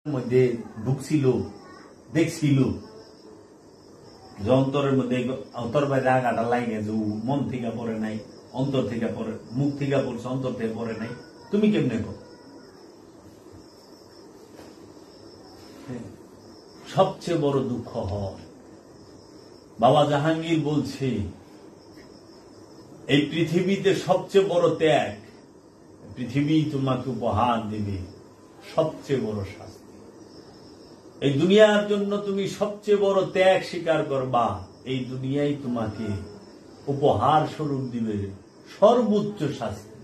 মধ্যে ঢুকছিল, দেখছিল যে অন্তরের মধ্যে অন্তর বাইরে আগাটা লাগে যে মন থেকে পড়ে নাই, অন্তর থেকে পড়ে, মুখ থেকে পড়ছে, অন্তর থেকে পড়ে নাই। তুমি কেমনে কর? সবচেয়ে বড় দুঃখ হয়, বাবা জাহাঙ্গীর বলছে এই পৃথিবীতে সবচেয়ে বড় ত্যাগ, পৃথিবী তোমাকে উপহার দেবে সবচেয়ে বড় শাস্তি। এই দুনিয়ার জন্য তুমি সবচেয়ে বড় ত্যাগ স্বীকার করবা, এই দুনিয়ায় তোমাকে উপহার স্বরূপ দিবে সর্বোচ্চ শাস্তি।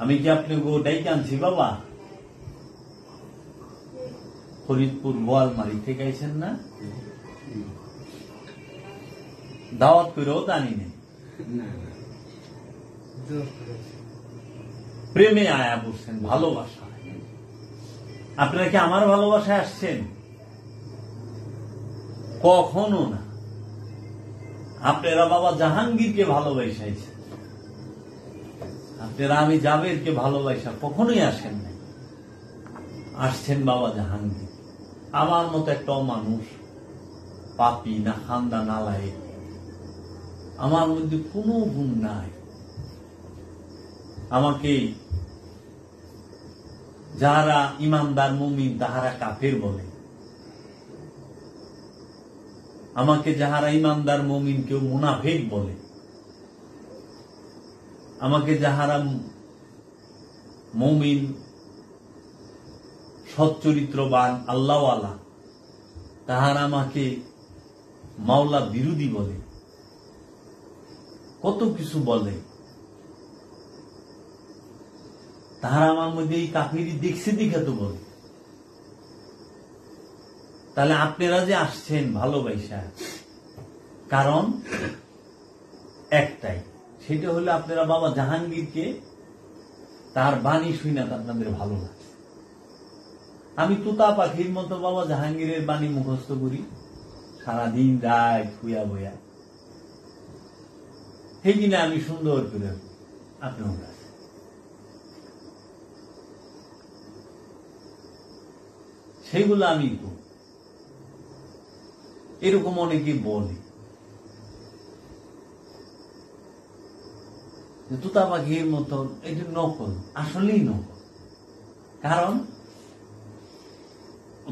আমি কি আপনি গোটাই আনছি বাবা? ফরিদপুর বোয়ালমারি থেকে আইছেন না? দাওয়াত করেও জানি নেই, প্রেমে আয়া বসছেন, ভালোবাসা। আপনারা কি আমার ভালোবাসায় আসছেন? কখনো না। আপনারা বাবা জাহাঙ্গীরকে ভালোবাসাইছেন, আপনারা আমি জাবেরকে ভালোবাসা কখনোই আসেন নাই, আসছেন বাবা জাহাঙ্গীর। আমার মতো একটা মানুষ, পাপি না খান্দা না লাগে, আমার মধ্যে কোনো গুণ নাই। আমাকে যাহারা ইমানদার মুমিন তাহারা কাফের বলে, আমাকে যাহারা ইমানদার মুমিন কেউ মুনাফিক বলে, আমাকে যাহারা মুমিন সচ্চরিত্রবান আল্লাহওয়ালা তাহারা আমাকে মাওলা বিরোধী বলে, কত কিছু বলে। তাহারা আমার মধ্যে এই কাফিরি দেখছে দেখে তো বলে। তাহলে আপনারা যে আসছেন ভালোবাসা, কারণ একটাই, সেটা হলো আপনারা বাবা জাহাঙ্গীরকে তার বাণী শুনে আপনাদের ভালো লাগে। আমি তোতা পাখির মতো বাবা জাহাঙ্গীরের বাণী মুখস্থ করি সারাদিন রাত শুয়া বইয়া, সেই কিনা আমি সুন্দর করে আপনার কাছে সেইগুলো আমি এরকম অনেকে বলে তোতা পাখির মতো, এটা নকল, আসলেই নকল। কারণ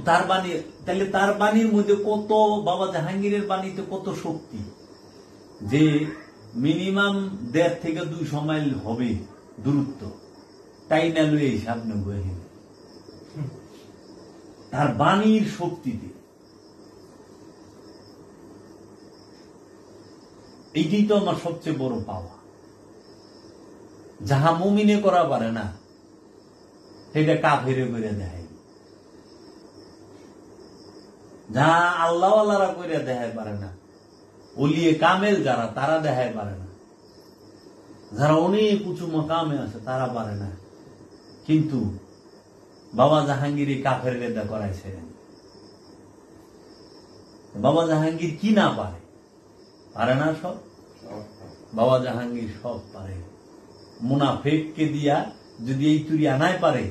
তার বাণী, তাহলে তার বাণীর মধ্যে কত, বাবা জাহাঙ্গীরের বাণীতে কত শক্তি, যে মিনিমাম 1.5 থেকে 200 মাইল হবে দূরত্ব, তাই না লুয়ে হিসাব নেব তার বাণীর শক্তিতে। এইটাই তো আমার সবচেয়ে বড় পাওয়া। যাহা মুমিনে করা পারে না সেটা কাফেরে করে দেয়, যাহা আল্লাহওয়ালারা করে দেখায় পারে না, ওলিয়ে কামেল যারা তারা দেখায় পারে না, যারা অনেক উঁচু মকামে আছে তারা পারে না। কিন্তু বাবা জাহাঙ্গীর কাফের বেদা করাইছেন। বাবা জাহাঙ্গীর কি না পারে? পারে না সব। বাবা জাহাঙ্গীর সব পারে। মুনাফেককে দিয়া যদি এই তুরি আনায় পারে,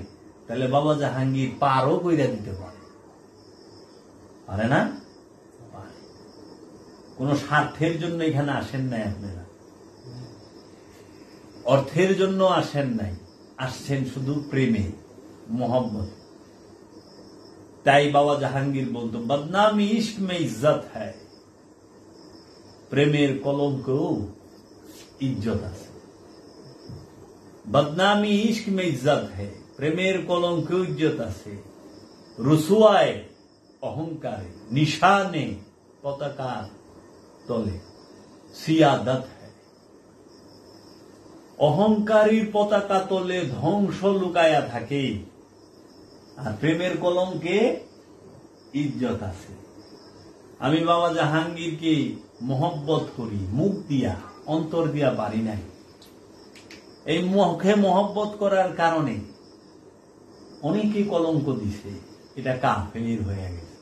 তাহলে বাবা জাহাঙ্গীর পারও কইরা দিতে পারে। পারে না? পারে। কোন স্বার্থের জন্য এখানে আসেন নাই আপনারা, অর্থের জন্য আসেন নাই, আসছেন শুধু প্রেমে, মোহব্বত। তাই বাবা জাহাঙ্গীর বলতো বদনামি ইश्क में इज्जत है, প্রেমের কলঙ্কেও ইজ্জত আছে। বদনামি इश्क में इज्जत है, প্রেমের কলঙ্কেও ইজ্জত আছে। রুসুয়ায় অহংকারে, নিশানে পতাকার তলে সিয়াদত হ্যায়, অহংকারীর পতাকা তলে ধ্বংস লুকায়া থাকে, আর প্রেমের কলঙ্কে ইজ্জত আছে। আমি বাবা জাহাঙ্গীরকে মহব্বত করি, মুখ দিয়া, অন্তর দিয়া পারি নাই। এই মুখে মহব্বত করার কারণে অনেকে কলঙ্ক দিছে, এটা কাফের হয়ে গেছে,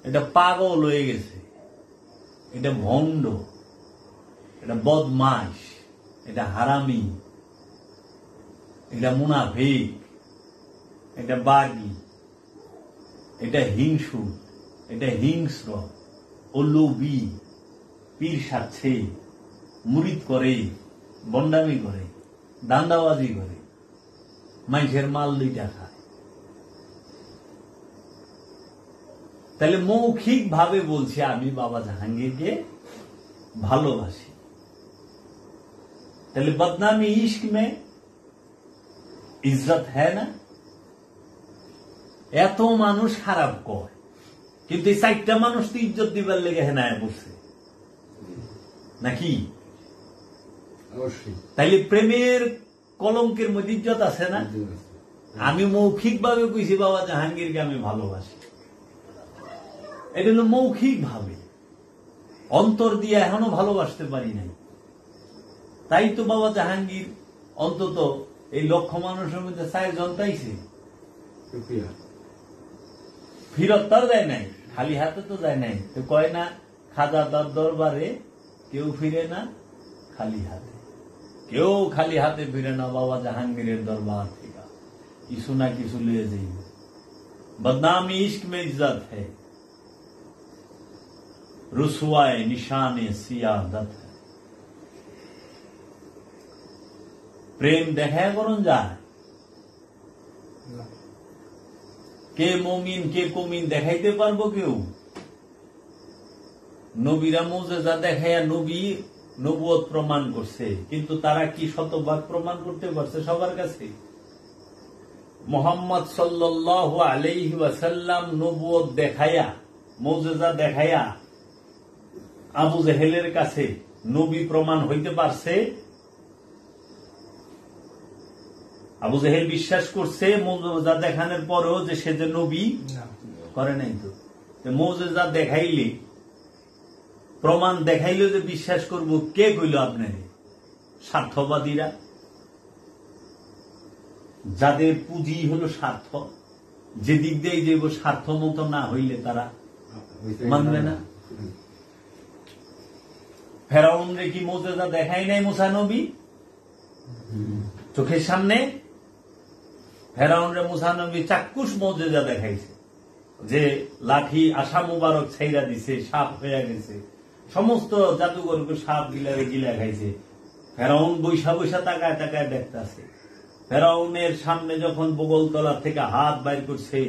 এটা পাগল হয়ে গেছে, এটা ভণ্ড, এটা বদমাশ, এটা হারামি, এটা মুনাফিক, এটা বাগী, এটা হিংসু, এটা হিংস্র, ও লোভী, পীর সাচ্ছে, মুরিদ করে, বন্ডামি করে, দান্দাবাজি করে, মানুষের মাল লইটা খায়। তাহলে মৌখিক ভাবে বলছি আমি বাবা জাহাঙ্গীরকে ভালোবাসি। তাহলে বদনামি ইश्क में ইজ্জত হ্যাঁ না? এত মানুষ খারাপ কয়, কিন্তু এই 4টা মানুষ তো ইজ্জত দিবার লেগে হেনায় বসে নাকি? তাইলে প্রেমের কলঙ্কের মধ্যে ইজ্জত আছে না? আমি মৌখিক ভাবে কইছি বাবা জাহাঙ্গীরকে আমি ভালোবাসি, এটা হলো মৌখিক ভাবে, অন্তর দিয়ে এখনো ভালোবাসতে পারি নাই। তাই তো বাবা জাহাঙ্গীর অন্তত এই লক্ষ মানুষের মধ্যে 4 জন তাইছে, ফিরত তার যায় নাই, খালি হাতে তো যায় নাই। তো কয় না, খাজা তার দরবারে কেউ ফিরে না খালি হাতে, কেউ খালি হাতে ফিরে না বাবা জাহাঙ্গীরের দরবার থেকে, কিছু না কিছু লিয়ে যাই। बदनामी इश्क में इज्जत है, रुसवाए निशाने सियादत है। প্রেম দেখায় করুন যায়, কে মুমিন কে কুমিন দেখাইতে পারবো কেউ? নবীরা মুজিজা দেখাইয়া নবী নবুয়ত প্রমাণ করছে, কিন্তু তারা কি শতভাগ প্রমাণ করতে পারছে সবার কাছে? মুহাম্মদ সাল্লাল্লাহু আলাইহি ওয়াসাল্লাম নবুয়ত দেখাইয়া, মুজিজা দেখাইয়া আবু জেহেলের কাছে নবী প্রমাণ হইতে পারছে? আবু জেহেল বিশ্বাস করছে মুজিজা দেখানোর পরেও যে সে যে নবী? করে নাই তো। মুজিজা দেখাইলে, প্রমাণ দেখাইলে যে বিশ্বাস করব, কে কইল আপনার? স্বার্থবাদীরা, যাদের পুঁজি হলো স্বার্থ, যেদিক দিয়ে যাইব স্বার্থ মতো না হইলে তারা মানবে না। ফেরাউন রে কি মুজিজা দেখাই নাই মুসা নবী? চোখের সামনে ফেরাউন রে মুসা নবী চাক্ষুষ মুজিজা দেখাইছে, যে লাঠি আশা মুবারক ছাইরা দিছে, সাপ হয়ে গেছে, সমস্ত জাদুঘরকে সাপ গিলারে গিলা খাইছে। ফেরাউন বৈশা বৈশা তাকায় তাকায় দেখতেছে। ফেরাউনের সামনে যখন বগলতলা থেকে হাত বাইর করছে,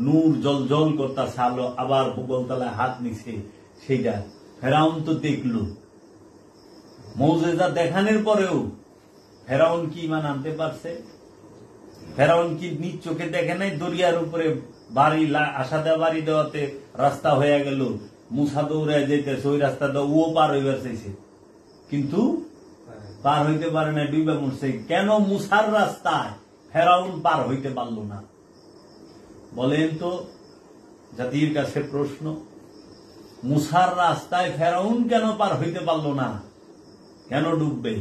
নূর জল জল করতেছে, আলো আবার বগলতলায় হাত নিছে, সেইটা ফেরাউন তো দেখল। মুজিজা দেখানোর পরেও ফেরাউন কি ইমান আনতে পারছে? ফেরাউন কি নিজ চোখে দেখে নাই? দরিয়ার উপরে বাড়ি আশাদা বাড়ি দেওয়াতে রাস্তা হয়ে গেল, মুসা দৌড়ায় যেতেছে, ওই রাস্তাটা ও পার হইবার চাইছে, কিন্তু পার হইতে পারে না, ডুবে মরছে। কেন মুসার রাস্তায় ফেরাউন পার হইতে পারল না? বলেন তো, জাতির কাছে প্রশ্ন, মুসার রাস্তায় ফেরাউন কেন পার হইতে পারল না? কেন ডুববে?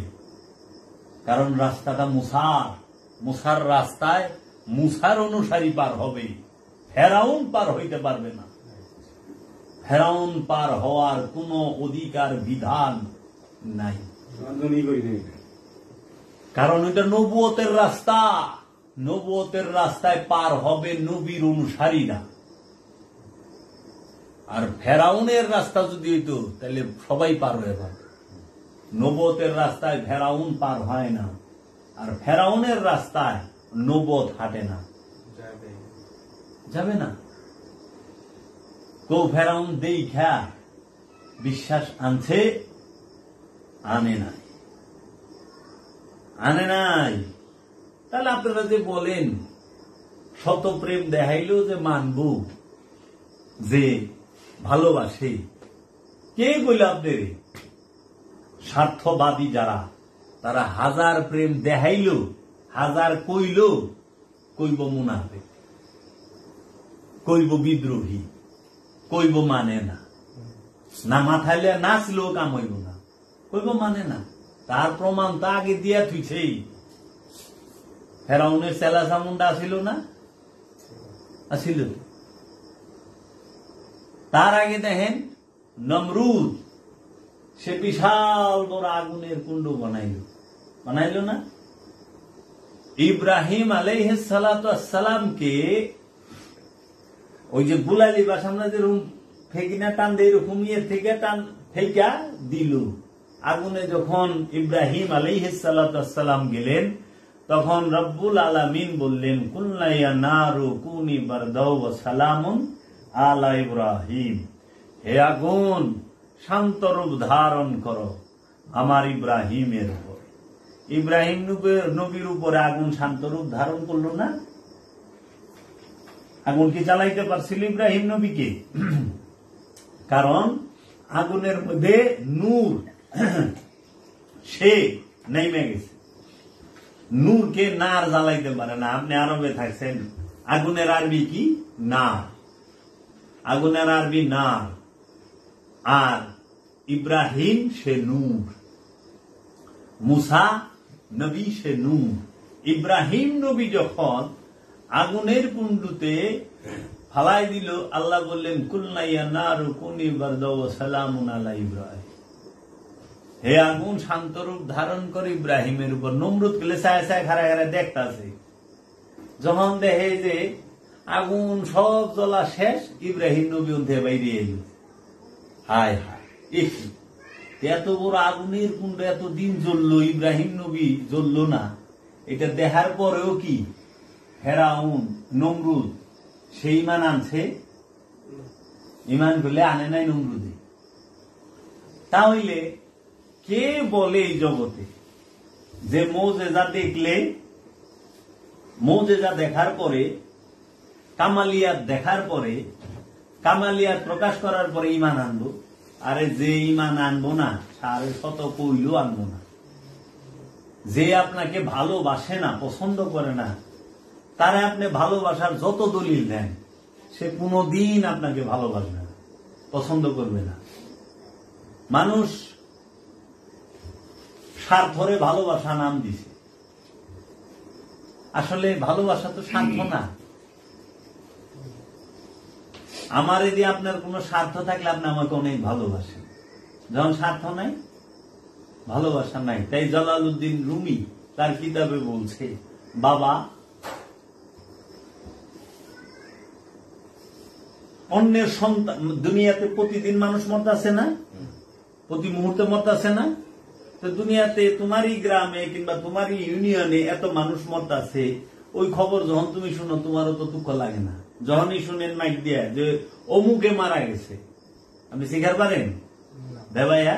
কারণ রাস্তাটা মুসার, মুসার রাস্তায় মুসার অনুসারী পার হবে, ফেরাউন পার হইতে পারবে না। ফেরাউন পার হওয়ার কোন অধিকার বিধান নাই, কারণ এটা নবুয়তের রাস্তা। নবুয়তের রাস্তায় পার হবে নবীর অনুসারীরা। আর ফেরাউনের রাস্তা যদি হইতো তাহলে সবাই পার হয়ে পারত। নবুয়তের রাস্তায় ফেরাউন পার হয় না, আর ফেরাউনের রাস্তায় নবুয়ত হাঁটে না, যাবে না। কেউ ফেরাউন দেখা বিশ্বাস আনছে? আনে নাই, আনে নাই। তাহলে আপনারা যে বলেন শত প্রেম দেখাইল যে মানব, যে ভালোবাসে, কে কইল আপনার? স্বার্থবাদী যারা, তারা 1000 প্রেম দেখাইল, 1000 কইল, কইব মুনাফিক, কইব বিদ্রোহী, কইব মানে না, না মাথাইলে নাচলেও কাম হইব না, কইব মানে না। তার প্রমাণ তো আগে দিয়া থুইছেই। ফেরাউনের চেলা চামুন্ডা আসিল না? আসিল। তার আগে দেখেন নমরুদ, সে বিশাল বড় আগুনের কুণ্ড বানাইল, বানাইল না? ইব্রাহিম আলাইহিস সালাতু আসসালামকে ওই যে বুলালি বা সামনে যে রুম ফেকিনা টান দিয়ে এরকম ইয়ে থেকে টান ফেকা দিল আগুনে। যখন ইব্রাহিম আলাইহিস সালাতু আসসালাম গেলেন, তখন রব্বুল আলামিন বললেন, কুলনা ইয়া নারু কুনি বারদাও ওয়া সালামুন আলা ইব্রাহিম, হে আগুন শান্ত রূপ ধারণ করো আমার ইব্রাহিমের উপর। ইব্রাহিম নবীর উপরে আগুন শান্ত রূপ ধারণ করলো না? আগুন কি চালাইতে পারছিল ইব্রাহিম নবীকে? কারণ আগুনের মধ্যে নূর সে নেমে গেছে। নূরকে নার জ্বালাইতে পারে না। আপনি আরবে থাকছেন, আগুনের আরবি কি? নার। আগুনের আরবি নার, আর ইব্রাহিম সে নূর, মুসা নবী সে নূর। ইব্রাহিম নবী যখন আগুনের কুণ্ডুতে ফালাই দিল, আল্লাহ বললেন, কুলনা ইয়া নারু কুনি বারদাও ওয়া সালামুন আলা ইব্রাহিম, হে আগুন শান্তরূপ ধারণ করে ইব্রাহিমের উপর। নমরুদ গেলে ছায় ছায় খাড়া খাড়া দেখতাছে, যখন দেখে যে আগুন সব জ্বলা শেষ, ইব্রাহিম নবী উঠে বাইরে এলো। হায় হায়, এত বড় আগুনের কুণ্ড এতদিন জ্বললো, ইব্রাহিম নবী জ্বললো না। এটা দেখার পরেও কি ফেরাউন নমরুদ সে ইমান আনছে? ইমান বলে আনে নাই নমরুদে। তাহলে কে বলে এই জগতে যে মৌজেজা দেখলে, মৌজেজা দেখার পরে, কামালিয়াত দেখার পরে, কামালিয়াত প্রকাশ করার পরে ইমান আনবো? আরে যে ইমান আনবো না, সাড়ে শত কইলেও আনবো না। যে আপনাকে ভালোবাসে না, পছন্দ করে না, তারা আপনি ভালোবাসার যত দলিল দেন, সে কোনদিন আপনাকে ভালোবাসবে না, পছন্দ করবে না। মানুষ স্বার্থরে ভালোবাসা নাম দিছে। আসলে ভালোবাসা তো স্বার্থ না। আমার যদি আপনার কোন স্বার্থ থাকলে আপনি আমাকে অনেক ভালোবাসেন, যখন স্বার্থ নাই, ভালোবাসা নাই। তাই জালালউদ্দিন রুমি তার কিতাবে বলছে, বাবা অন্যের সন্তান, দুনিয়াতে প্রতিদিন মানুষ মরতেছে না, প্রতি মুহূর্তে মরতেছে না? তো দুনিয়াতে তোমারই গ্রামে কিংবা তোমারই ইউনিয়নে এত মানুষ মরতেছে, ওই খবর যখন তুমি শুনো তোমারও তো দুঃখ লাগে না? যখনই শুনেন মাইক দিয়া যে অমুকে মারা গেছে, আপনি স্বীকার পারেন? ভাইয়া,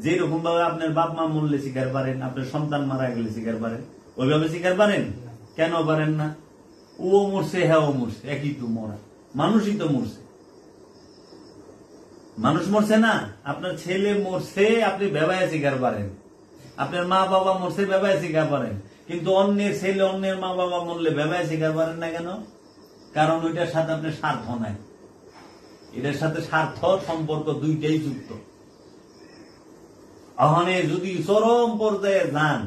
যেরকম ভাবে আপনার বাপ মা মরলে স্বীকার পারেন, আপনার সন্তান মারা গেলে স্বীকার পারেন, ওইভাবে স্বীকার পারেন? কেন পারেন না? ও মরছে, হ্যাঁ ও মরছে, একই তো মরা, মানুষই তো মরছে। মানুষ মরছে না? আপনার ছেলে মরছে, আপনি ভেবায় স্বীকার পারেন। আপনার মা বাবা মরছে, ভেবায় স্বীকার পারেন। কিন্তু অন্যের ছেলে, অন্যের মা বাবা মরলে ভেবায় স্বীকার পারেন না কেন? কারণ ওইটার সাথে আপনার স্বার্থ নাই। এটার সাথে স্বার্থ সম্পর্ক দুইটাই যুক্ত। ওখানে যদি চরম পর্যায়ে যান,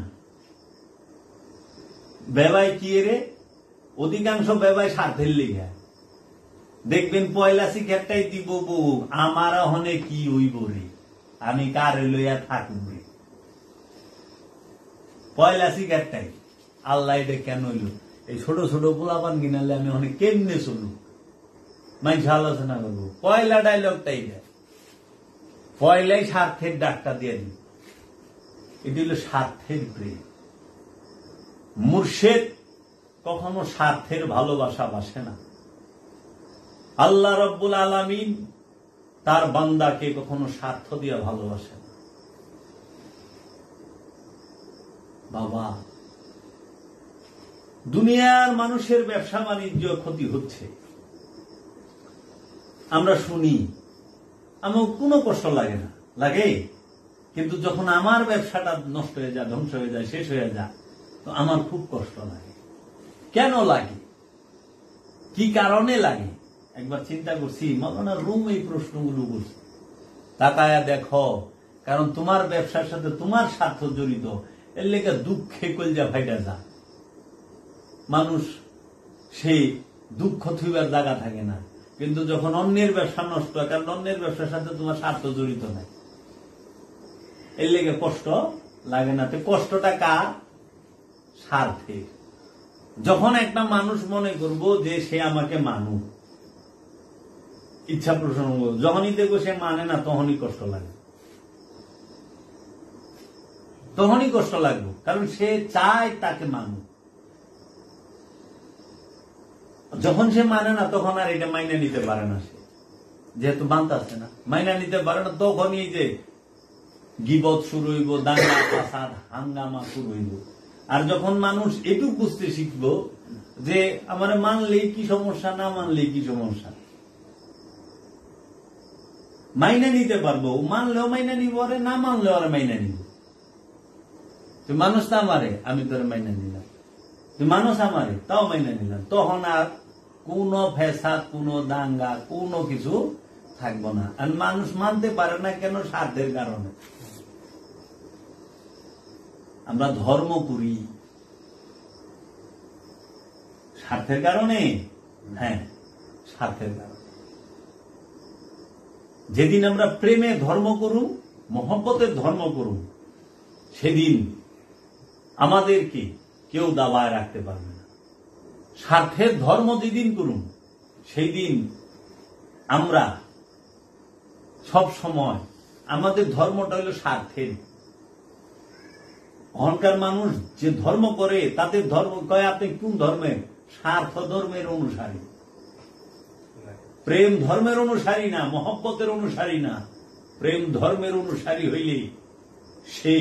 ভেবায় কি রে? অধিকাংশ ভেবায় স্বার্থের লিগা। দেখবেন পয়লা শিক্ষাটাই দিব বউ, আমার ওখানে কি হইব রে, আমি কারে লইয়া থাকব রে। পয়লা শিক্ষাটাই আল্লাহ এটা কেন হইল? এই ছোট ছোট পোলাপান কিনালে আমি অনেক কেমনে চলু, মানুষ আলোচনা করবো। পয়লা ডায়লগটাই দেয়, পয়লাই স্বার্থের ডাক্তার দিয়ে দিল। এটি হল স্বার্থের প্রেম। মুর্শেদ কখনো স্বার্থের ভালোবাসা বাসে না। আল্লাহ রব্বুল আলামিন তার বান্দাকে কখনো স্বার্থ দিয়ে ভালোবাসে না। বাবা, দুনিয়ার মানুষের ব্যবসা বাণিজ্য ক্ষতি হচ্ছে, আমরা শুনি, আমার কোনো কষ্ট লাগে না, লাগে? কিন্তু যখন আমার ব্যবসাটা নষ্ট হয়ে যায়, ধ্বংস হয়ে যায়, শেষ হয়ে যায়, তো আমার খুব কষ্ট লাগে। কেন লাগে? কি কারণে লাগে? একবার চিন্তা করছি, মাওলানা রুম এই প্রশ্নগুলো করছি। তাকায়া দেখো, কারণ তোমার ব্যবসার সাথে তোমার স্বার্থ জড়িত, এর লেগে দুঃখে কলজা ফাইটা যা। মানুষ সেই দুঃখ থুইবার জায়গা থাকে না। কিন্তু যখন অন্যের ব্যবসা নষ্ট হয়, কারণ অন্যের ব্যবসার সাথে তোমার স্বার্থ জড়িত নাই, এর লেগে কষ্ট লাগে না। তো কষ্টটা কার? স্বার্থের। যখন একটা মানুষ মনে করব যে সে আমাকে মানুক, ইচ্ছা প্রসন্ন, যখনই দেখবো সে মানে না, তখনই কষ্ট লাগবে, তখনই কষ্ট লাগবে, কারণ সে চায় তাকে মানুক। যখন সে মানে না, তখন আর এটা মাইনে নিতে পারে না, সে যেহেতু মানতে না, মাইনা নিতে পারে না, তখনই যে গিবত শুরু হইব, দাঙ্গা ফাসাদ হাঙ্গামা শুরু হইব। আর যখন মানুষ এটুক বুঝতে শিখবো যে আমার মানলেই কি সমস্যা, না মানলেই কি সমস্যা, মাইনা নিতে পারবো, মানলেও মাইনা নিব, আরে না মানলেও আরে মাইনা নিব। তুই মানুষ না আমারে, আমি তোর মাইনা নিলাম, তুই মানুষ আমারে, তাও মাইনা নিলাম, তখন আর কোনো ফেসাদ, কোনো দাঙ্গা, কোনো কিছু থাকবো না। আর মানুষ মানতে পারে না কেন? স্বার্থের কারণে। আমরা ধর্ম করি স্বার্থের কারণে, হ্যাঁ, স্বার্থের কারণে। যেদিন আমরা প্রেমে ধর্ম করুম, মহব্বতের ধর্ম করুম, সেদিন আমাদেরকে কেউ দাবায় রাখতে পারবে না। স্বার্থের ধর্ম যেদিন করুম, সেই দিন আমরা সব সময়, আমাদের ধর্মটা হইল স্বার্থের। অহংকার মানুষ যে ধর্ম করে, তাদের ধর্ম কয় আপনি কোন ধর্মের? স্বার্থ ধর্মের অনুসারী। প্রেম ধর্মের অনুসারী না, মহব্বতের অনুসারী না। প্রেম ধর্মের অনুসারী হইলে সে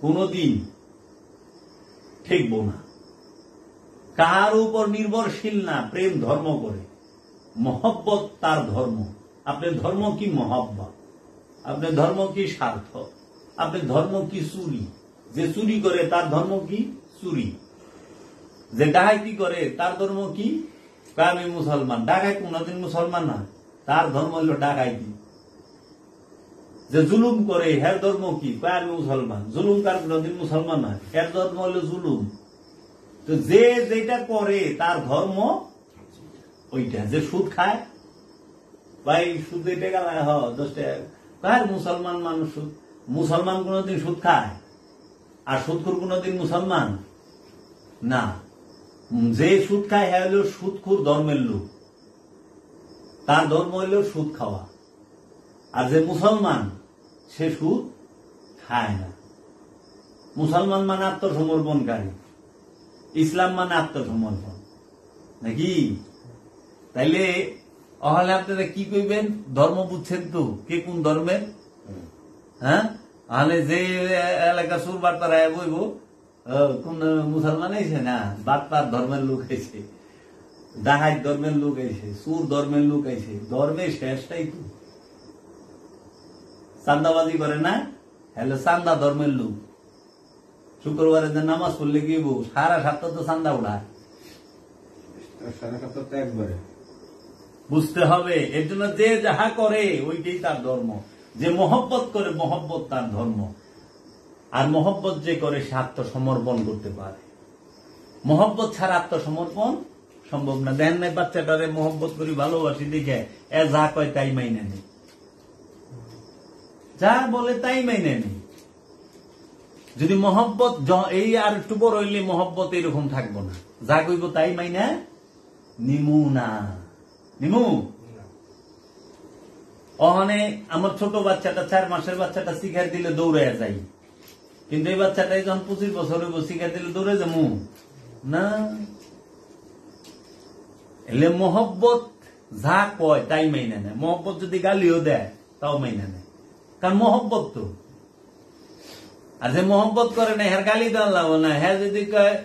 কোনদিন ঠেকব না, কার উপর নির্ভরশীল না, প্রেম ধর্ম করে, মহব্বত তার ধর্ম। আপনার ধর্ম কি? মহব্বত। আপনার ধর্ম কি? স্বার্থ। আপনার ধর্ম কি? চুরি। যে চুরি করে তার ধর্ম কি? চুরি। যে ডাকাতি করে তার ধর্ম কি? আমি মুসলমান। ডাকাই কোনদিন মুসলমান না, তার ধর্ম হইল ডাকাইতি। যে জুলুম করে হের ধর্ম কি? আমি মুসলমান। জুলুম কার কোনদিন মুসলমান না, হের ধর্ম হইল জুলুম। তো যে যেটা করে তার ধর্ম ওইটা। যে সুদ খায়, ভাই সুদ টাকা লাগে, 10 টাকা, মুসলমান মানুষ সুদ। মুসলমান কোনদিন সুদ খায়? আর সুদখোর কোনদিন মুসলমান না। যে সুদ খায় হ্যাঁ হইল সুদখোর ধর্মের লোক, তার ধর্ম হইল সুদ খাওয়া। আর যে মুসলমান, সে সুদ খায় না। মুসলমান মানে আত্মসমর্পণকারী, ইসলাম মানে আত্মসমর্পণ, নাকি? তাইলে অহলে আপনারা কি কইবেন? ধর্ম বুঝছেন তো, কে কোন ধর্মের? হ্যাঁ, আলে যে এলাকা সুর বার্তা রায় বইব, কোন মুসলমান আইছে না, বার্তার ধর্মের লোক আইছে, ডাহাই ধর্মের লোক আইছে, সুর ধর্মের লোক আইছে। ধর্মের শেষটাই তো চান্দাবাজি করে না, হ্যালো চান্দা ধর্মের লোক। শুক্রবারে যে নামাজ পড়লে কি সারা সপ্তাহ তো চান্দা উঠায়, সারা সপ্তাহ তো একবারে। বুঝতে হবে। এর জন্য যে যাহা করে ওইটাই তার ধর্ম। যে মহব্বত করে, মহব্বত তার ধর্ম। আর মহব্বত যে করে, সে আত্মসমর্পণ করতে পারে। মহব্বত ছাড়া আত্মসমর্পণ সম্ভব না। দেখেন নাই বাচ্চাটারে মহব্বত করি, ভালোবাসি দেখে এ যা কয় তাই মাইনে নেই, যা বলে তাই মাইনে নেই। যদি মহব্বত এই আর একটু বড় হইলে মহব্বত এরকম থাকবো না, যা কইব তাই মাইনা নিমু না, নিমু। ওখানে আমার ছোট বাচ্চাটা, 4 মাসের বাচ্চাটা সিগারেট দিলে দৌড়ে যাই, কিন্তু এই বাচ্চাটা যখন 25 বছর হইব, সিগারেট দিলে দৌড়ে যাবো না। এলে মহব্বত যা কয় তাই মাইনা নেয়। মহব্বত যদি গালিও দেয় তাও মাইনা নেয়, কারণ মহব্বত তো। আর যে মহব্বত করে না, হ্যাঁ গালি দেওয়া লাগবো না। হ্যাঁ যদি কয়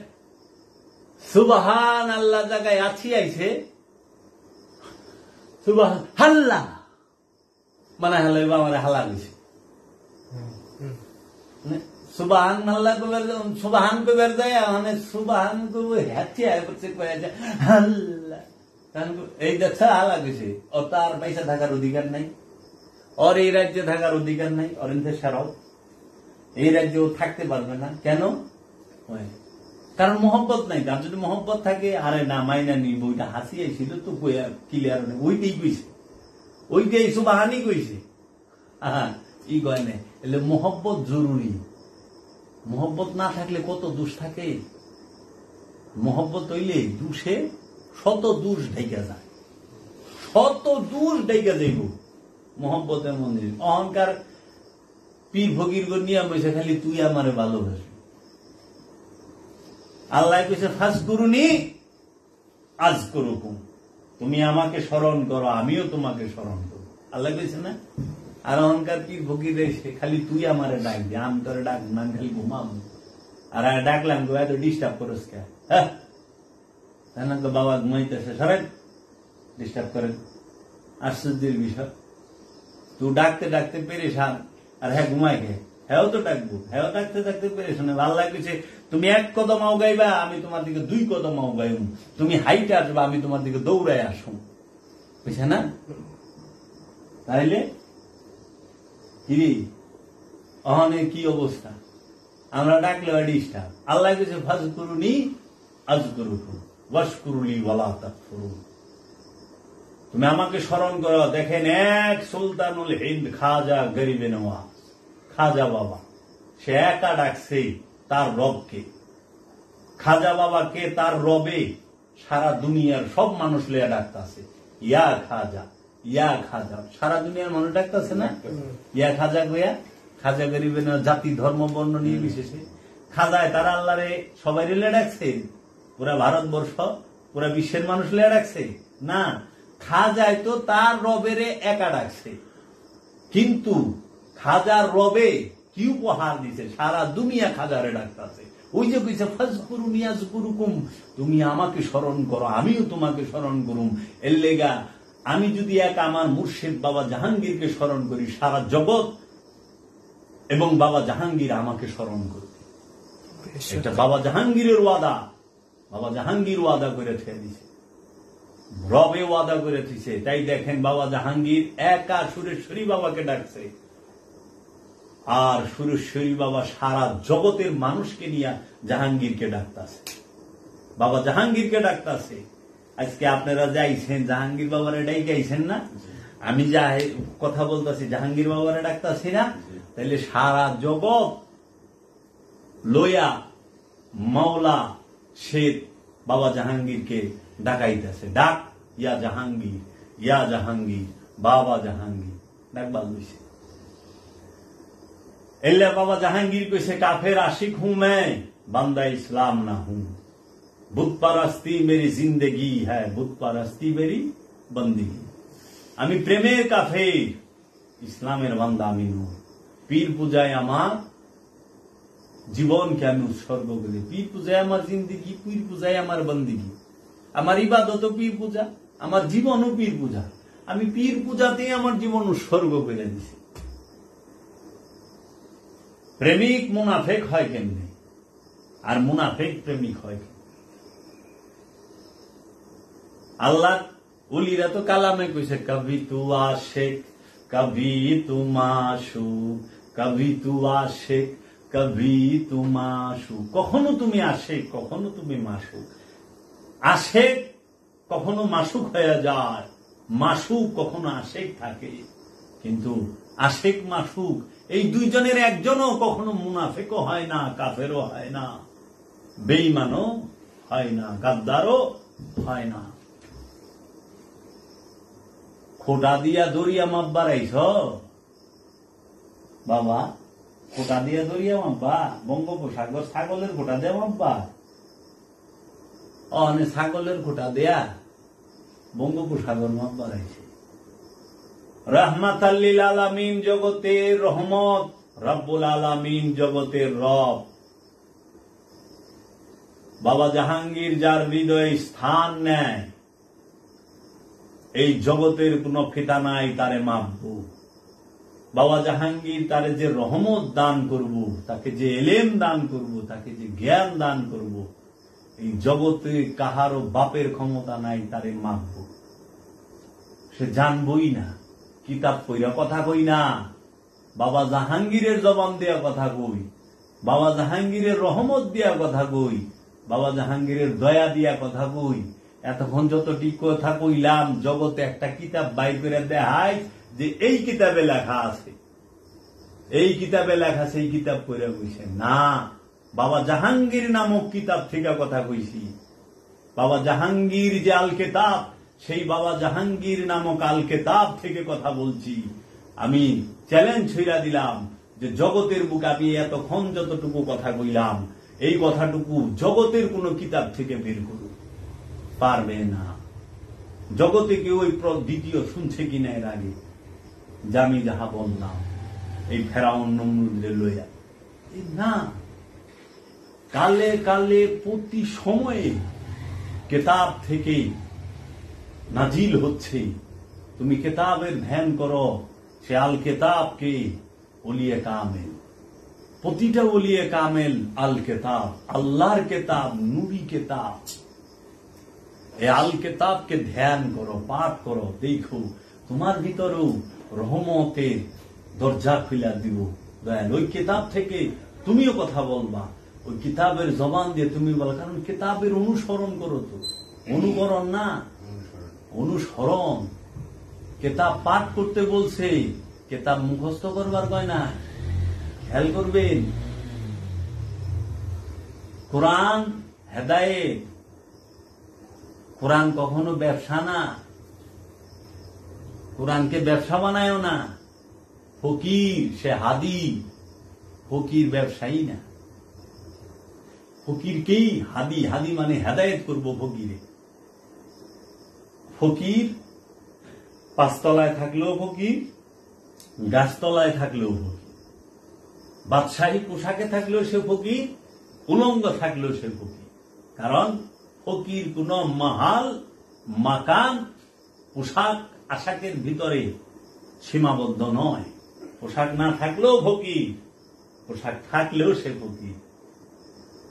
সুবহান আল্লাহ জায়গায় আছি আইছে, সুবহান হাল্লা মানে হাল্লা আমার হাল্লা গেছে, সুবহান আল্লাহ সুবহান কইবার যায়, মানে সুবহান হ্যাচি কয়ে যায় হাল্লা। এই দেখছে হাল্লা গেছে, ও তার পয়সা থাকার অধিকার নাই, ওর এই রাজ্যে থাকার অধিকার নাই, অরেঞ্জের সারাও এই রাজ্যে ও থাকতে পারবে না। কেন? কারণ মহব্বত নাই। তার যদি মহব্বত থাকে, আরে না মাইনা নিব, ওইটা হাসি আইছিল তো ক্লিয়ার নেই, ওইটাই কইছে, ওইটাই সুবহানই কইছে, ই কয় না। এলে মহব্বত জরুরি। মহব্বত না থাকলে কত দোষ থাকে। মোহব্বত হইলে দুষে শত দুষ ঢেকে যায়, শত দুষ ঢেকে যাইব মোহব্বতের মন্দির। অহংকার পীর ফকির নিয়ে বসে খালি তুই আমারে ভালোবাসি। আল্লাহ কইছে ফাজ করুনি আজ করুকুম, তুমি আমাকে স্মরণ করো আমিও তোমাকে স্মরণ করো। আল্লাহ কইছে না? আর অহংকার পীর ফকির এসে খালি তুই আমারে ডাক দে, আমি তোরে ডাক না, আমি খালি ঘুমাবো। আর ডাকলাম গো এত ডিস্টার্ব করস কে? হ্যাঁ তো বাবা ঘুমাইতেছে, সরেন ডিস্টার্ব করেন। আশ্চর্যের বিষয়, তুই ডাকতে ডাকতে পেরেছান আর হ্যাঁ ঘুমাই গে, হ্যাঁ তো ডাকবো, হ্যাঁ ডাকতে ডাকতে পেরেছ না। আল্লাহ কইছে তুমি এক কদম আউগাইবা আমি তোমার দিকে 2 কদম আউগাইম, তুমি হাইটে আসবা আমি তোমার দিকে দৌড়াই আসুন, বুঝছে না? তাইলে কি অহনের কি অবস্থা? আমরা ডাকলে ডিস্টার্ব। আল্লাহ কইছে ফাজ করুনি আজ করুকুম ওয়াশকুরুলি ওয়ালা তাকফুরুন, তুমি আমাকে স্মরণ করো। দেখেন এক সুলতানুল হিন্দ খাজা গরিবে নওয়াজ, খাজা বাবা, সে একা ডাকছে তার রবকে। খাজা বাবাকে তার রবে সারা দুনিয়ার সব মানুষ লিয়া ডাকতেছে, ইয়া খাজা ইয়া খাজা, সারা দুনিয়ার মানুষ ডাকতেছে না ইয়া খাজা গয়া। খাজা গরিবে নওয়াজ জাতি ধর্ম বর্ণ নিয়ে বিশেষে খাজায় তারা আল্লাহরে সবাই রিলে ডাকছে, পুরা ভারতবর্ষ পুরা বিশ্বের মানুষ লিয়া ডাকছে না। খাজায় তো তার রবেরে একা ডাকছে, কিন্তু খাজার রবে কি উপহার দিছে, সারা দুনিয়া খাজারে ডাকতেছে। ওই যে কইছে ফাজকুরুনি আযকুরুকুম, তুমি আমাকে স্মরণ করো আমিও তোমাকে স্মরণ করুম। এর লেগা আমি যদি এক আমার মুর্শিদ বাবা জাহাঙ্গীরকে স্মরণ করি, সারা জগৎ এবং বাবা জাহাঙ্গীর আমাকে স্মরণ করবে। এটা বাবা জাহাঙ্গীরের ওয়াদা, বাবা জাহাঙ্গীর ওয়াদা করে ছেড়ে দিছে, রবে ওয়াদা করে দিছে। তাই দেখেন বাবা জাহাঙ্গীর একা সুরেশ্বরী বাবাকে ডাকছে, আর সুরেশ্বরী বাবা সারা জগতের মানুষকে নিয়ে জাহাঙ্গীরকে ডাকতেছে, বাবা জাহাঙ্গীরকে ডাকতেছে। আজকে আপনারা যাইছেন জাহাঙ্গীর বাবারে ডাইকাইছেন না? আমি যা কথা বলতেছি জাহাঙ্গীর বাবারে ডাকতেছি না? তাইলে সারা জগৎ লইয়া মাওলা শেখ বাবা জাহাঙ্গীরকে ডাকাইতেছে, ডাক ইয়া জাহাঙ্গীর ইয়া জাহাঙ্গীর বাবা জাহাঙ্গীর ডাকবার লইছে। এলে বাবা জাহাঙ্গীর কইছে কাফের আশিক হুঁ मैं বান্দা ইসলাম না হুঁ, বুত পারস্তি মেরি জিন্দগি হ্যায় বুত পারস্তি মেরি বন্দিগি। আমি প্রেমের কাফের, ইসলামের বান্দা আমি নই। পীর পূজায় আমার জীবনকে আমি উৎসর্গ করি, পীর পূজায় আমার জিন্দগি, পীর পূজায় আমার বন্দিগি, আমার ইবাদত পীর পূজা, আমার জীবনও পীর পূজা। আমি পীর পূজাতেই আমার জীবন উৎসর্গ করে দিছি। প্রেমিক মুনাফেক হয় কেমনে, আর মুনাফেক প্রেমিক হয় কেমনে? আল্লাহ উলিরা তো কালামে কইছে কবি তু আশেক কবি তু মাশুক, কবি তু আশেক কবি তু মাশুক। কখনো তুমি আশেক কখনো তুমি মাশুক। আশেক কখনো মাসুক হয়ে যায়, মাসুক কখনো আশেক থাকে, কিন্তু আশেক মাসুক এই দুইজনের একজনও কখনো মুনাফেকও হয় না, কাফেরও হয় না, বেঈমানও হয় না, গাদ্দারও হয় না। খোটা দিয়া দরিয়া মাপবার আইছ বাবা, খোটা দিয়া দরিয়া মাপবা? বঙ্গোপসাগর ছাগলের খোটা দেয়া মাপবা? অনে ছাগলের খোটা দেয়া বঙ্গোপসাগর মাপবার আইছে। রহমাতাল্লিল আলামিন জগতের রহমত, রব্বুল আলামিন জগতের রব বাবা জাহাঙ্গীর যার হৃদয়ে স্থান নেয়, এই জগতের কোন ফিতা নাই তারে মাপব। বাবা জাহাঙ্গীর তারে যে রহমত দান করব, তাকে যে এলেম দান করব, তাকে যে জ্ঞান দান করব, এই জগতে কাহারও বাপের ক্ষমতা নাই তারে মাপব। সে জানবই না, কিতাব কইরা কথা কই না, বাবা জাহাঙ্গীরের জবান দেয়া কথা কই, বাবা জাহাঙ্গীরের রহমত দিয়া কথা কই, বাবা জাহাঙ্গীরের দয়া দিয়া কথা কই। এতক্ষণ যতটি কথা কইলাম, জগতে একটা কিতাব বাইর করে দেখায় যে এই কিতাবে লেখা আছে, এই কিতাবে লেখা, সেই কিতাব কইরা কইছে না। বাবা জাহাঙ্গীর নামক কিতাব থেকে কথা কইছি। বাবা জাহাঙ্গীর যে আল কেতাব, সেই বাবা জাহাঙ্গীর নামক আল কেতাব থেকে কথা বলছি। আমি চ্যালেঞ্জ ছইরা দিলাম যে জগতের বুকে আমি এতক্ষণ যতটুকু কথা কইলাম, এই কথাটুকু জগতের কোন কিতাব থেকে বের করুন, পারবে না। জগতে কেউ ওই দ্বিতীয় শুনছে কিনা এর আগে? যে আমি যাহা বললাম এই ফেরাউন নমরুদের লইয়া, না। কালে কালে প্রতি সময়ে কেতাব থেকে নাজিল হচ্ছে। তুমি কেতাবের ধ্যান করো, সে আল কেতাবকে ওলিয়ে কামেল, প্রতিটা ওলিয়ে কামেল আল কেতাব, আল্লাহর কেতাব, নূরি কেতাব। এই আল কেতাবকে ধ্যান করো, পাঠ করো, দেখো তোমার ভিতরেও রহমতের দরজা খুলে দিব দয়াল। ওই কিতাব থেকে তুমিও কথা বলবা, ওই কিতাবের জবান দিয়ে তুমি বলো, কারণ কিতাবের অনুসরণ করো, তো অনুকরণ না, অনুসরণ। কিতাব পাঠ করতে বলছে, কিতাব মুখস্থ করবার কয় না। খেয়াল করবেন, কোরআন হেদায়েত, কোরআন কখনো ব্যবসা না। কোরআনকে ব্যবসা বানায়ও না। ফকির সে হাদি, ফকির ব্যবসায়ী না। ফকিরকেই হাদি, হাদি মানে হেদায়েত করব ফকিরে। ফকির পাঁচতলায় থাকলেও ফকির, গাছতলায় থাকলেও ফকির, বাদশাহী পোশাকে থাকলেও সে ফকির, উলঙ্গ থাকলেও সে ফকির। কারণ ফকির কোন মাহাল, মাকান, পোশাক আশাকের ভিতরে সীমাবদ্ধ নয়। পোশাক না থাকলেও ফকির, পোশাক থাকলেও সে ফকির।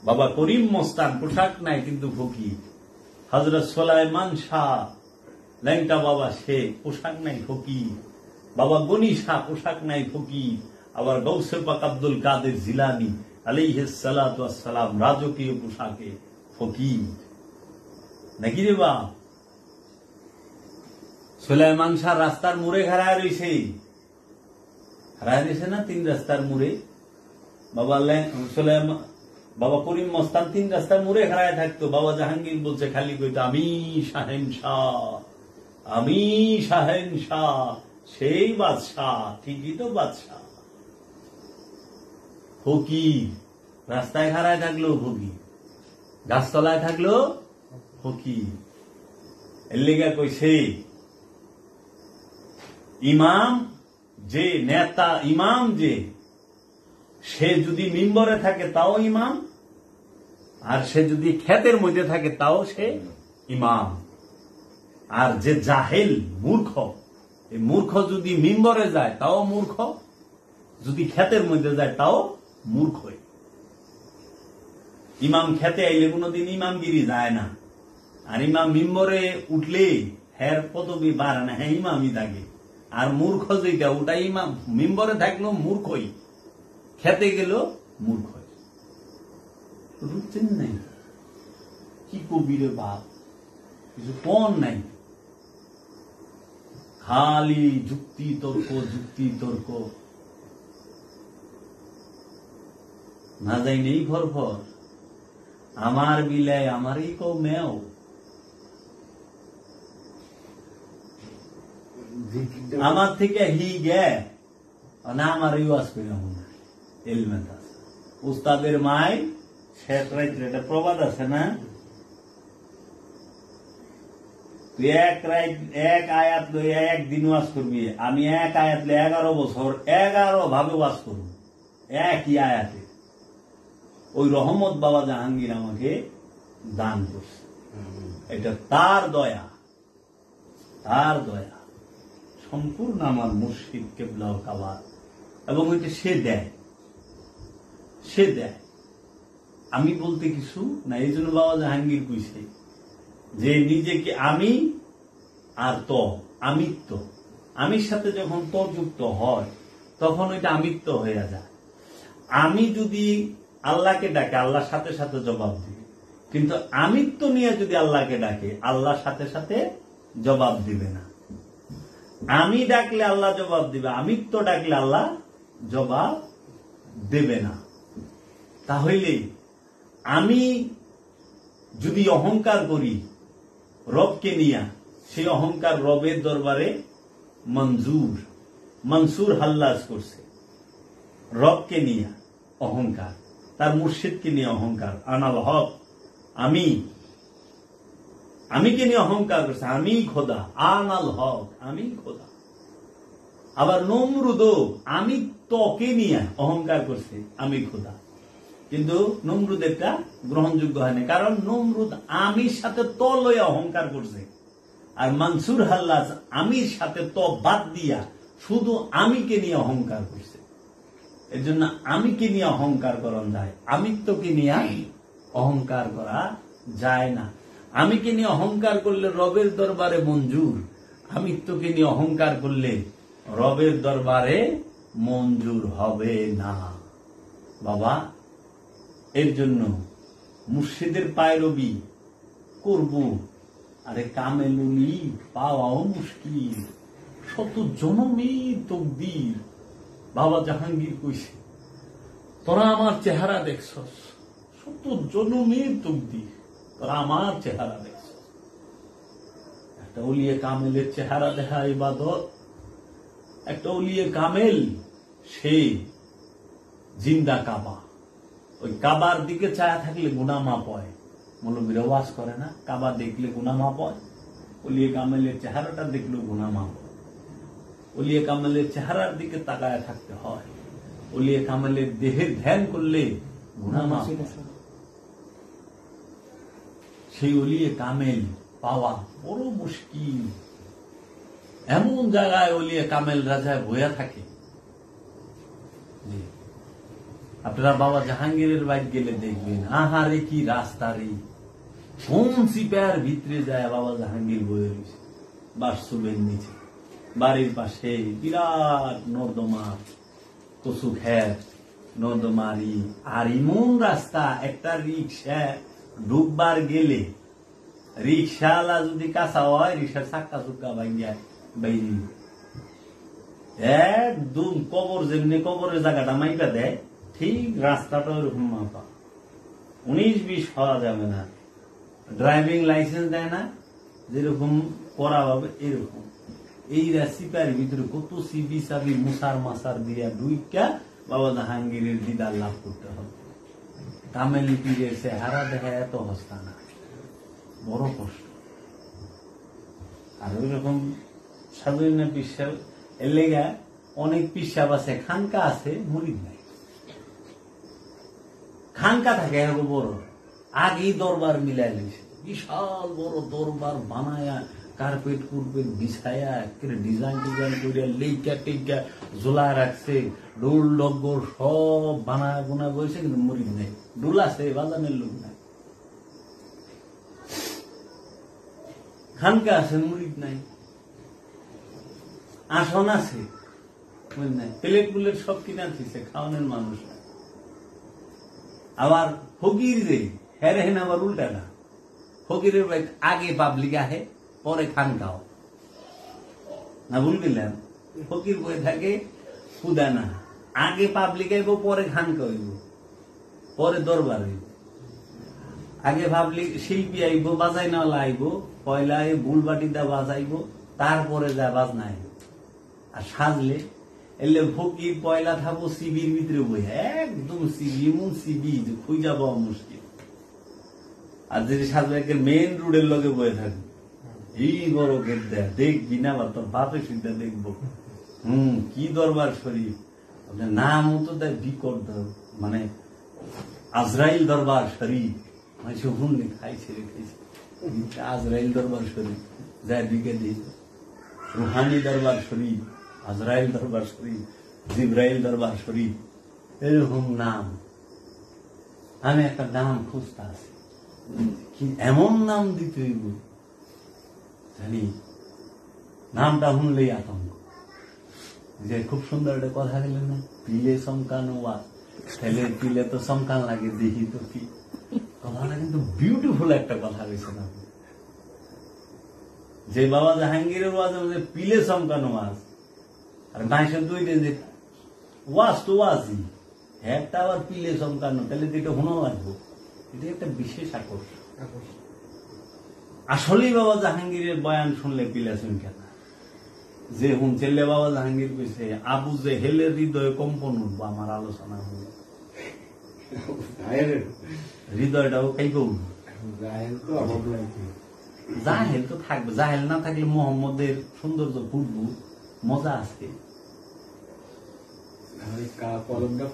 বাবা করিম মস্তান পোশাক নাই কিন্তু ফকির। হযরত সুলাইমান শাহ ল্যাংটা বাবা, সে পোশাক নাই ফকির। বাবা গনি শাহ পোশাক নাই ফকির। আবার গৌসে পাক আব্দুল কাদের জিলানী আলাইহিস সালাতু ওয়াস সালাম রাজকীয় পোশাকে ফকির নাকি রে বাপ? সুলাইমান শাহ রাস্তার মোড়ে হারায় রয়েছে, হারায় রয়েছে না 3 রাস্তার মোড়ে। বাবা সুলাইমান, বাবা করিম মস্তান 3 রাস্তার মোড়ে হারায় থাকতো। বাবা জাহাঙ্গীর বলছে খালি কইতো আমি শাহেনশাহ, আমি শাহেনশাহ, সেই বাদশাহ, ঠিকই তো বাদশাহ। ফকির রাস্তায় হারায় থাকলো ফকির, গাছতলায় থাকলো ফকির। এর লেগা কইছে ইমাম যে নেতা, ইমাম যে, সে যদি মিম্বরে থাকে তাও ইমাম, আর সে যদি ক্ষেতের মধ্যে থাকে তাও সে ইমাম। আর যে জাহেল, মূর্খ, এই মূর্খ যদি মিম্বরে যায় তাও মূর্খ, যদি ক্ষেতের মধ্যে যায় তাও মূর্খ। ইমাম খেতে আইলে কোনদিন ইমামগিরি যায় না, আর ইমাম মিম্বরে উঠলে হ্যার পদবি বাড়ে না, হ্যাঁ ইমামই থাকে। আর মূর্খ যেটা, ওটা ইমাম মিম্বরে থাকলো মূর্খই, খেতে গেল মূর্খ। বুঝছেন নাই? কি কবিরে বাপ, কিছু কোন নাই, খালি যুক্তি তর্ক, যুক্তি তর্ক। না যাই নেই ঘর ঘর, আমার বিলায় আমারই কও মেও। আমার থেকে হি গে না, আমার ওয়াজ করে এলমেন্ট আছে। উস্তাদের মাই শেষ রাইতে একটা প্রবাদ আছে না, তুই এক আয়াত লই একদিন ওয়াজ করবি, আমি এক আয়াত লই 11 বছর 11 ভাবে ওয়াজ করব একই আয়াতে। ওই রহমত বাবা জাহাঙ্গীর আমাকে দান করছে, এটা তার দয়া, তার দয়া সম্পূর্ণ আমার মুর্শিদ কেবলা ও কাবা। এবং ওইটা সে দেয়, সে দেয়, আমি বলতে কিছু না। এই জন্য বাবা জাহাঙ্গীর কইছে যে নিজেকে আমি আর তো, আমিত্ব, আমির সাথে যখন তো যুক্ত হয় তখন ওইটা আমিত্ব হয়ে যায়। আমি যদি আল্লাহকে ডাকে, আল্লাহর সাথে সাথে জবাব দিবে, কিন্তু আমিত্ব নিয়ে যদি আল্লাহকে ডাকে, আল্লাহর সাথে সাথে জবাব দিবে না। আমি ডাকলে আল্লাহ জবাব দিবে, আমিত্ব ডাকলে আল্লাহ জবাব দেবে না। তাহলে আমি যদি অহংকার করি রবকে নিয়া, সেই অহংকার রবের দরবারে মনসুর হাল্লাস করছে। রবকে নিয়ে অহংকার, তার মুর্শিদকে নিয়ে অহংকার, আনাল হক, আমিকে নিয়ে অহংকার করছে, আমি খোদা, আনাল হক, আমি খোদা। আবার নমরুদও আমি তকে নিয়ে অহংকার করছে, আমি খোদা। কিন্তু নমরুদেরটা গ্রহণযোগ্য হয়নি, কারণ নমরুদ আমির সাথে ত লইয়া অহংকার করছে, আর মনসুর হাল্লাস আমির সাথে ত বাদ দিয়া শুধু আমিকে নিয়ে অহংকার করছে। এর জন্য আমিকে নিয়ে অহংকার করা যায়, আমিত্বকে নিয়ে অহংকার করা যায় না। আমিকে নিয়ে অহংকার করলে রবের দরবারে মঞ্জুর, আমিত্বকে নিয়ে অহংকার করলে রবের দরবারে মঞ্জুর হবে না বাবা। এর জন্য মুর্শিদের পায়রবি করব, আরে কামেলুনি পাওয়াও মুশকিল, শত জনমের তকদির। বাবা জাহাঙ্গীর কইছে, তোরা আমার চেহারা দেখছস, শত জনমের তকদির, তোরা আমার চেহারা দেখছস। একটা ওলিয়ে কামেলের চেহারা দেখা ইবাদত। একটা ওলিয়ে কামেল সে জিন্দা কাবা, ওই কাবার দিকে চায়া থাকলে গুনাহ মাপ হয়। মৌলবীরা ওয়াজ করে না, কাবা দেখলে গুনাহ মাপ হয়, ওলিয়ে কামেলের চেহারাটা দেখলেও গুনাহ মাপ হয়। ওলিয়ে কামেলের চেহারার দিকে তাকায় থাকতে হয়, ওলিয়ে কামেলের দেহের ধ্যান করলে গুনাহ মাপ হয়। সেই ওলিয়ে কামেল পাওয়া বড় মুশকিল। এমন জায়গায় ওলিয়ে কামেল রাজায় বইয়া থাকে। আপনারা বাবা জাহাঙ্গীরের বাইক গেলে দেখবেন, আহারে কি রাস্তা রে, কোন সিপার ভিতরে যায় বাবা জাহাঙ্গীর বয়ে রয়েছে বাসুবের নিচে। বাড়ির পাশে বিরাট নর্দমা, কচু খেত, নর্দমারি, আর এমন রাস্তা, একটা রিক্সা ঢুকবার গেলে রিক্সাওয়ালা যদি কাঁচা হয়, রিক্সার চাক্কা চুক্কা ভাঙ্গিয়া বাইরে একদম কবর, যেমনি কবরের জায়গাটা মাইপা দেয়, ঠিক রাস্তাটা ওরকম মাপা। 19-20 হওয়া যাবে না। ড্রাইভিং লাইসেন্স দেয় না যেরকম করা হবে এরকম। এই সিপার ভিতরে কত সিবি সাবি মুসার মাসার দিয়া দুইটা বাবা জাহাঙ্গীরের দিদার লাভ করতে হবে। কামেল পীরের চেহারা দেখা এত হস্তা না, বড় কষ্ট। আর ওই রকম সাধুনা পিসাব এর লেগা অনেক পিসাব আছে, খানকা আছে, মুরিদ নাই। খানকা থাকে এরকম বড়, আগেই দরবার মিলাই নিছে, বিশাল বড় দরবার বানায়া কার্পেট কুরপেট বিছায়া ডিজাইন টিজাইন করে লেইকা টেইকা ঝোলা রাখছে, ডোল ডগর সব বানায় বোনা বলছে, কিন্তু মুরিদ নেই। ডোল আছে, বাজানের লোক নাই। খানকা আছে, মুরিদ নাই। আসন আছে, প্লেট প্লেট সব কিনা দিচ্ছে, খাওয়ানোর মানুষ নাই। আবার ফকির যে হেরে হেন আবার উল্টা না, ফকিরের আগে পাবলিক আহে, পরে খান খাও না, ভুল দিলাম। ফকির বয়ে থাকে খুদা না, আগে পাবলিক আইব, পরে খান খাইব, পরে দরবার হইব। আগে পাবলিক শিল্পী আইব, বাজাই নাওয়ালা আইব, পয়লা বুল বাটিটা বাজাইব, তারপরে যা বাজনা আইব। আর সাজলে এলে ফকির পয়লা থাকবো সিবির ভিতরে বই, একদম সিবি, এমন সিবি যে খুঁজা পাওয়া মুশকিল। আর যদি সাজবে মেন রোডের লগে বয়ে থাকবে, এই বড় গেট দেয়, দেখবি না, বা তোর বাপে সিদ্ধা দেখবো। কি দরবার শরীফ, নাম তো দেয় বিকট, মানে আজরাইল দরবার শরীফ, মানে শুনলি খাইছে রেখেছে, আজরাইল দরবার শরীফ যায় দিকে দিই, রুহানি দরবার শরীফ, আজরাইল দরবার শরীফ, জিব্রাইল দরবার শরীফ, এরকম নাম। আমি একটা নাম খুঁজতে আছি, এমন নাম দিতে হইব জানি, নামটা শুনলেই আতঙ্ক। যে খুব সুন্দর একটা কথা গেলেন না, পিলে চমকানো ওয়াজ, তাহলে পিলে তো চমকান লাগে, দেখি তো কি কথাটা, কিন্তু বিউটিফুল একটা কথা গেছে না। যে বাবা জাহাঙ্গীরের ওয়াজ আমাদের পিলে চমকানো ওয়াজ, আর মাইসের দুই দিন যে ওয়াজ তো ওয়াজই, একটা আবার পিলে চমকানো, তাহলে তো এটা শোনা লাগবো। এটা একটা বিশেষ আকর্ষণ। আসলেই বাবা জাহাঙ্গীরের বয়ান শুনলে পিলাসুন কেন যে হুন চেল্লে বাবা জাহাঙ্গীর কইছে আবু জেহেলের হৃদয়ে কম্পন উঠবো আমার আলোচনা হলো, হৃদয়টাও কাইব। জাহেল তো থাকবে, জাহেল না থাকলে মোহাম্মদের সৌন্দর্য ফুটবো, মজা আছে। কলমটা